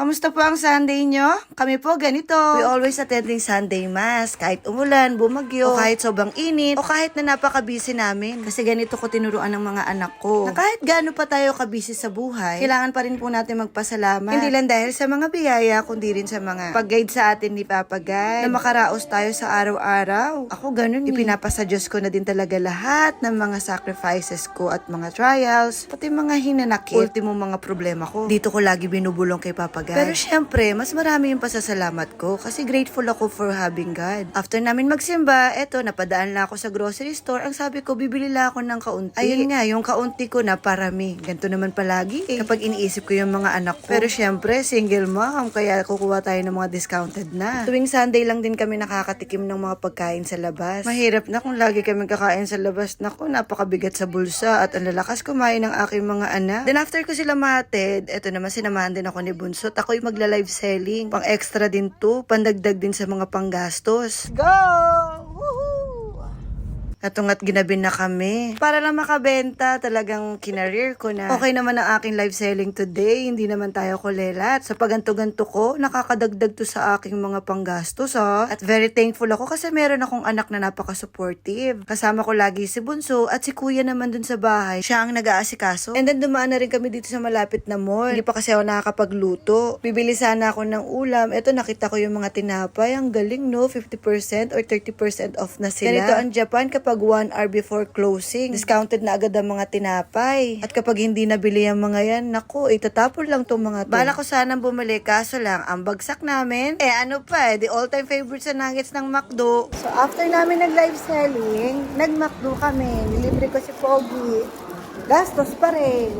Kamusta po ang Sunday nyo? Kami po ganito. We always attending Sunday Mass. Kahit umulan, bumagyo, o kahit sobrang init, o kahit na napaka-busy namin. Kasi ganito ko tinuruan ng mga anak ko. Na kahit gaano pa tayo kabisi sa buhay, kailangan pa rin po natin magpasalamat. Hindi lang dahil sa mga biyaya, kundi rin sa mga pag-guide sa atin ni Papa God. Na makaraos tayo sa araw-araw. Ako ganun Ipinapasa Diyos ko na din talaga lahat ng mga sacrifices ko at mga trials, pati mga hinanakit, ultimo mga problema ko. Dito ko lagi binubulong kay Papa God. Pero syempre, mas marami yung pasasalamat ko kasi grateful ako for having God. After namin magsimba, eto, napadaan lang ako sa grocery store. Ang sabi ko, bibili lang ako ng kaunti. Ayun nga, yung kaunti ko na parami. Ganito naman palagi kapag iniisip ko yung mga anak ko. Pero syempre, single mom, kaya kukuha tayo ng mga discounted na. Tuwing Sunday lang din kami nakakatikim ng mga pagkain sa labas. Mahirap na kung lagi kami kakain sa labas. Naku, napakabigat sa bulsa at ang lalakas kumain ng aking mga anak. Then after ko sila mahatid, eto naman sinamahan din ako ni Bunso. Ako'y magla-live selling. Pang extra din to. Pandagdag din sa mga panggastos. Go! Woohoo! Natungat ginabi na kami. Para lang makabenta, talagang kinareer ko na. Okay naman ang aking live selling today. Hindi naman tayo kulelat. Sa paganto-ganto ko, nakakadagdag to sa aking mga panggastos ha. At very thankful ako kasi meron akong anak na napaka-supportive. Kasama ko lagi si Bunso at si Kuya naman dun sa bahay. Siya ang nag-aasikaso. And then dumaan na rin kami dito sa malapit na mall. Hindi pa kasi ako nakakapagluto. Bibili sana ako ng ulam. Eto nakita ko yung mga tinapay. Ang galing no, 50% or 30% off na sila. Ganito ang Japan kapag 1 hour before closing. Discounted na agad ang mga tinapay. At kapag hindi nabili ang mga yan, naku, itatapon lang tong mga to. Bala ko sanang bumili, kaso lang, ang bagsak namin, ano pa, the all-time favorite sa nuggets ng McDo. So after namin nag-live selling, nag-McDo kami. Nilibre ko si Pogi. Gastos pa rin.